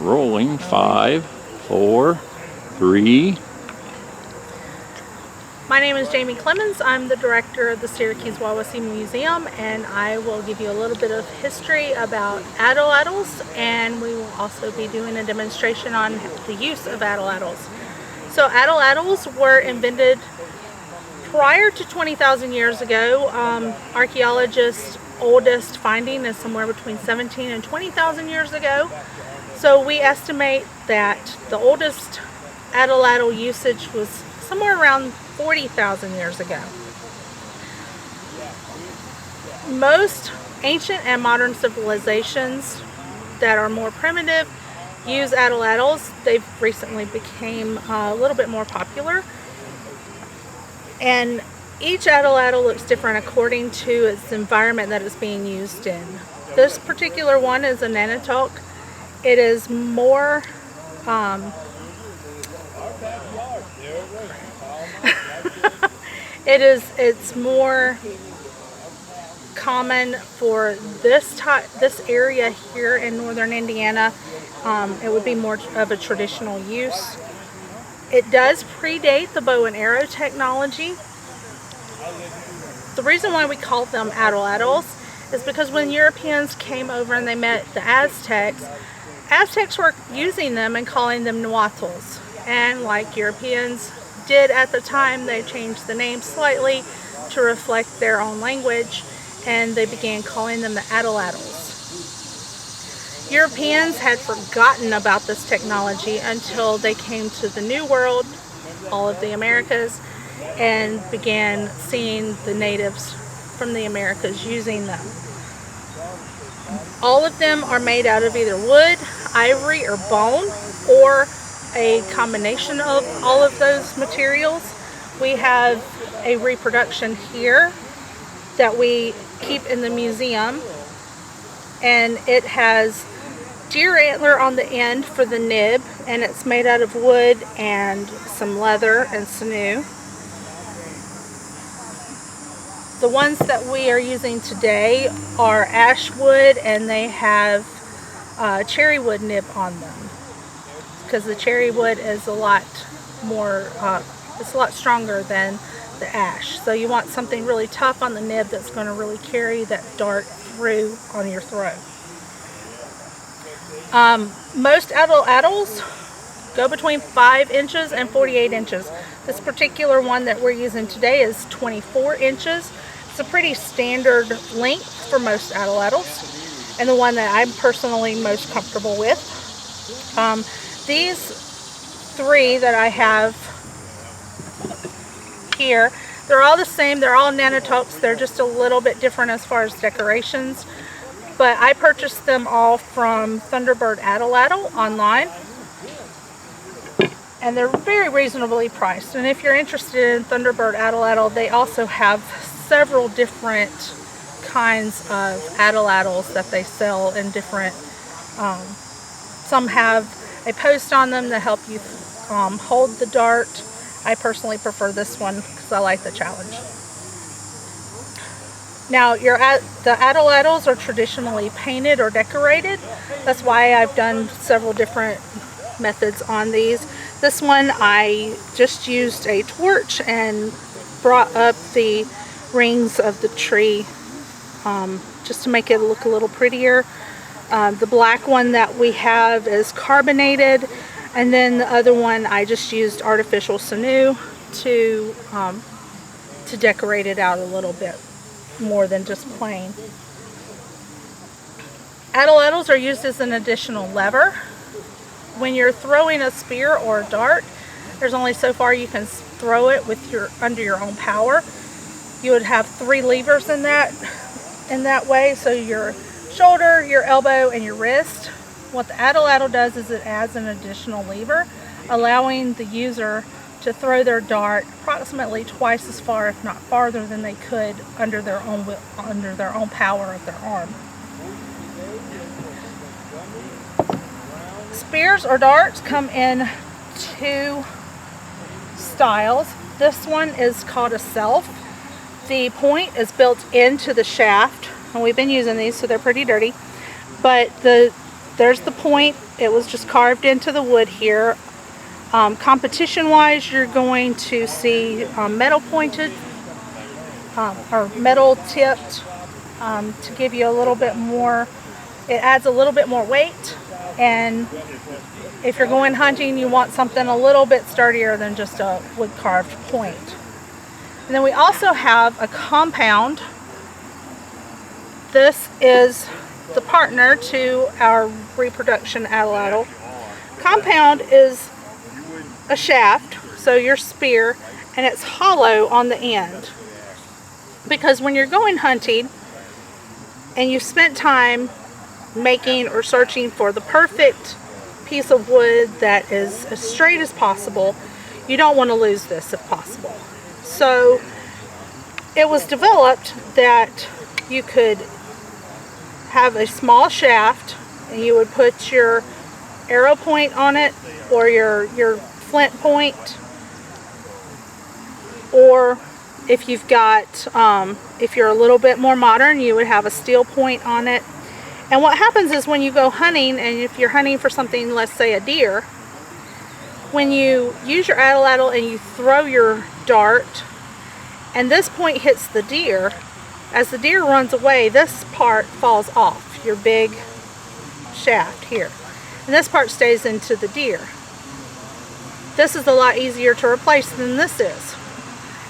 Rolling. 5, 4, 3. My name is Jamie Clemons. I'm the director of the Syracuse-Wawasee Museum, and I will give you a little bit of history about atlatls, and we will also be doing a demonstration on the use of atlatls. So atlatls were invented prior to 20,000 years ago. Archaeologists' oldest finding is somewhere between 17 and 20,000 years ago. So we estimate that the oldest atlatl usage was somewhere around 40,000 years ago. Most ancient and modern civilizations that are more primitive use atlatls. They've recently become a little bit more popular. And each atlatl looks different according to its environment that it's being used in. This particular one is a Nanotope. It is more it's more common for this area here in northern Indiana. It would be more of a traditional use. It does predate the bow and arrow technology. The reason why we call them atlatls is because when Europeans came over and they met the Aztecs were using them and calling them Nanotopes. And like Europeans did at the time, they changed the name slightly to reflect their own language, and they began calling them the atlatls. Europeans had forgotten about this technology until they came to the New World, all of the Americas, and began seeing the natives from the Americas using them. All of them are made out of either wood, ivory, or bone, or a combination of all of those materials. We have a reproduction here that we keep in the museum, and it has deer antler on the end for the nib, and it's made out of wood and some leather and sinew. The ones that we are using today are ash wood, and they have cherry wood nib on them because the cherry wood is a lot more, it's a lot stronger than the ash. So you want something really tough on the nib that's going to really carry that dart through on your throat. Most atlatls go between 5 inches and 48 inches. This particular one that we're using today is 24 inches. It's a pretty standard length for most atlatls, and the one that I'm personally most comfortable with. These 3 that I have here, they're all the same. They're all Nanotopes. They're just a little bit different as far as decorations. But I purchased them all from Thunderbird Atlatl online, and they're very reasonably priced. And if you're interested in Thunderbird Atlatl, they also have several different kinds of atlatls that they sell in different, some have a post on them that help you hold the dart. I personally prefer this one because I like the challenge. Now, the atlatls are traditionally painted or decorated. That's why I've done several different methods on these. This one, I just used a torch and brought up the rings of the tree just to make it look a little prettier. The black one that we have is carbonated, and then the other one I just used artificial sinew to decorate it out a little bit more than just plain. Atlatls are used as an additional lever. When you're throwing a spear or a dart, there's only so far you can throw it with under your own power. You would have 3 levers in that way, so your shoulder, your elbow, and your wrist. What the atlatl does is it adds an additional lever, allowing the user to throw their dart approximately twice as far, if not farther, than they could under their own power of their arm. Spears or darts come in 2 styles. This one is called a self. The point is built into the shaft, and we've been using these, so they're pretty dirty. But the there's the point. It was just carved into the wood here. Competition wise, you're going to see metal pointed or metal tipped to give you a little bit more, it adds a little bit more weight. And if you're going hunting, you want something a little bit sturdier than just a wood carved point. And then we also have a compound. This is the partner to our reproduction atlatl. Compound is a shaft, so your spear, and it's hollow on the end. Because when you're going hunting and you've spent time making or searching for the perfect piece of wood that is as straight as possible, you don't want to lose this if possible. So it was developed that you could have a small shaft and you would put your arrow point on it, or your flint point, or if you've got if you're a little bit more modern, you would have a steel point on it. And what happens is when you go hunting, and if you're hunting for something, let's say a deer, when you use your atlatl and you throw your dart and this point hits the deer, as the deer runs away, this part falls off, your big shaft here, and this part stays into the deer. This is a lot easier to replace than this is.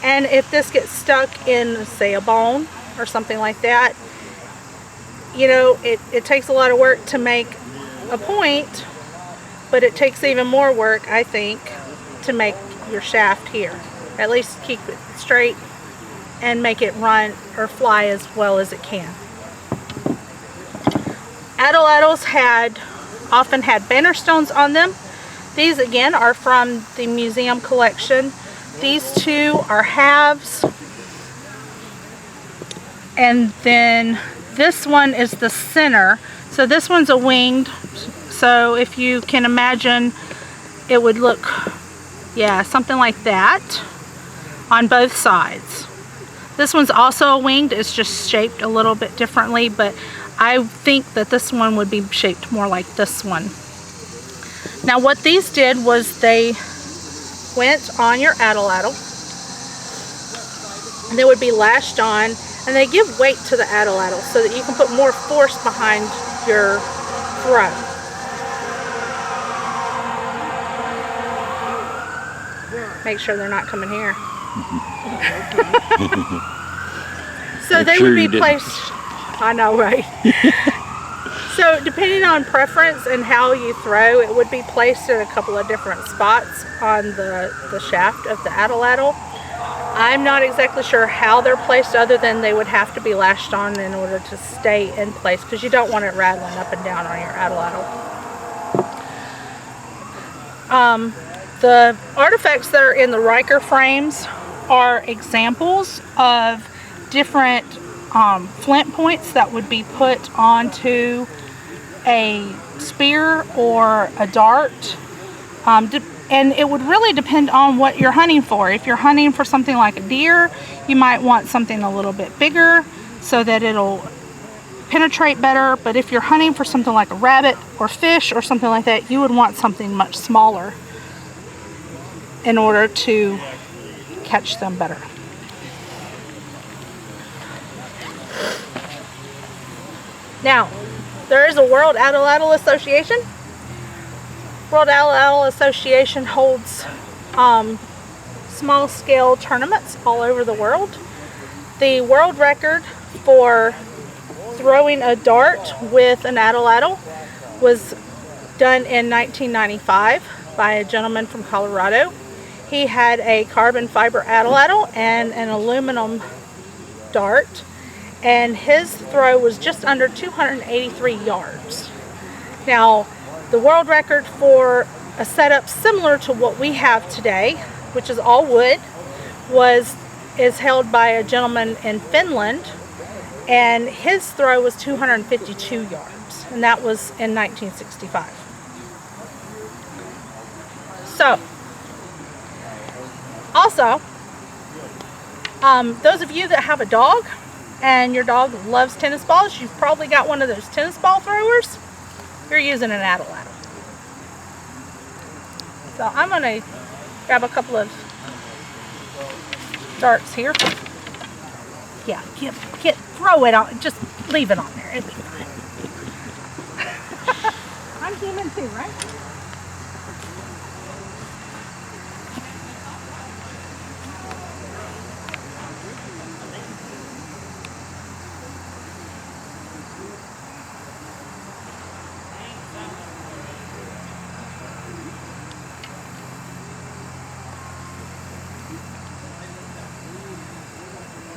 And if this gets stuck in, say, a bone or something like that, you know, it takes a lot of work to make a point, but it takes even more work, I think, to make your shaft here. At least keep it straight and make it run or fly as well as it can. Atlatls often had banner stones on them. These again are from the museum collection. These two are halves, and then this one is the center. So this one's a winged, so if you can imagine, it would look, yeah, something like that on both sides. This one's also a winged, it's just shaped a little bit differently, but I think that this one would be shaped more like this one. Now what these did was they went on your atlatl, and they would be lashed on, and they give weight to the atlatl so that you can put more force behind your throw. Make sure they're not coming here. So they would be placed, I know, right? So depending on preference and how you throw, it would be placed at a couple of different spots on the shaft of the atlatl. I'm not exactly sure how they're placed, other than they would have to be lashed on in order to stay in place, because you don't want it rattling up and down on your atlatl. The artifacts that are in the Riker frames are examples of different flint points that would be put onto a spear or a dart, and it would really depend on what you're hunting for. If you're hunting for something like a deer, you might want something a little bit bigger so that it'll penetrate better, but if you're hunting for something like a rabbit or fish or something like that, you would want something much smaller in order to catch them better. Now, there is a World Atlatl Association. World Atlatl Association holds small-scale tournaments all over the world. The world record for throwing a dart with an atlatl was done in 1995 by a gentleman from Colorado. He had a carbon fiber atlatl and an aluminum dart, and his throw was just under 283 yards. Now, the world record for a setup similar to what we have today, which is all wood, is held by a gentleman in Finland, and his throw was 252 yards, and that was in 1965. So, also, those of you that have a dog and your dog loves tennis balls, you've probably got one of those tennis ball throwers. you're using an atlatl. So I'm going to grab a couple of darts here. Yeah, throw it on, just leave it on there. It'll be fine. I'm human too, right?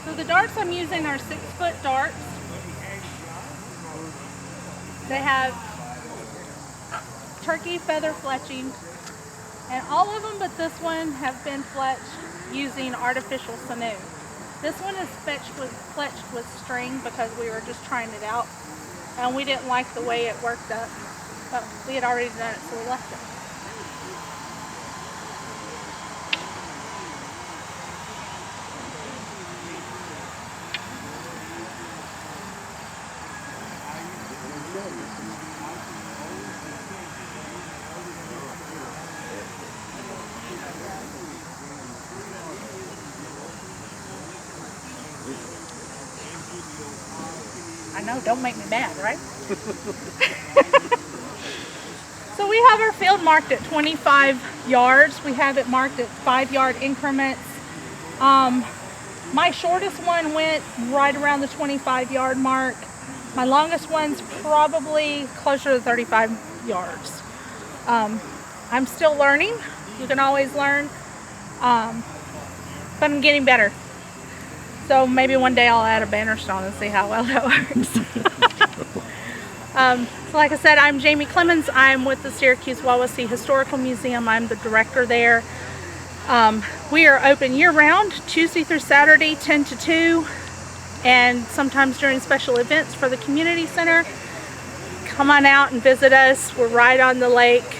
So the darts I'm using are 6-foot darts. They have turkey feather fletching, and all of them but this one have been fletched using artificial sinew. This one is fletched with string because we were just trying it out, and we didn't like the way it worked up, but we had already done it, so we left it. I know, don't make me mad, right? So we have our field marked at 25 yards. We have it marked at 5-yard increments. My shortest one went right around the 25-yard mark. My longest one's probably closer to 35 yards. I'm still learning. You can always learn. But I'm getting better. So maybe one day I'll add a banner stone and see how well that works. So like I said, I'm Jamie Clemons. I'm with the Syracuse-Wawasee Historical Museum. I'm the director there. We are open year-round, Tuesday through Saturday, 10 to 2, and sometimes during special events for the community center. Come on out and visit us. We're right on the lake,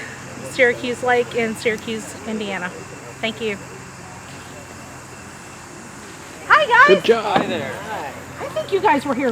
Syracuse Lake in Syracuse, Indiana. Thank you. Hi guys. Good job. Hi there. I think you guys were here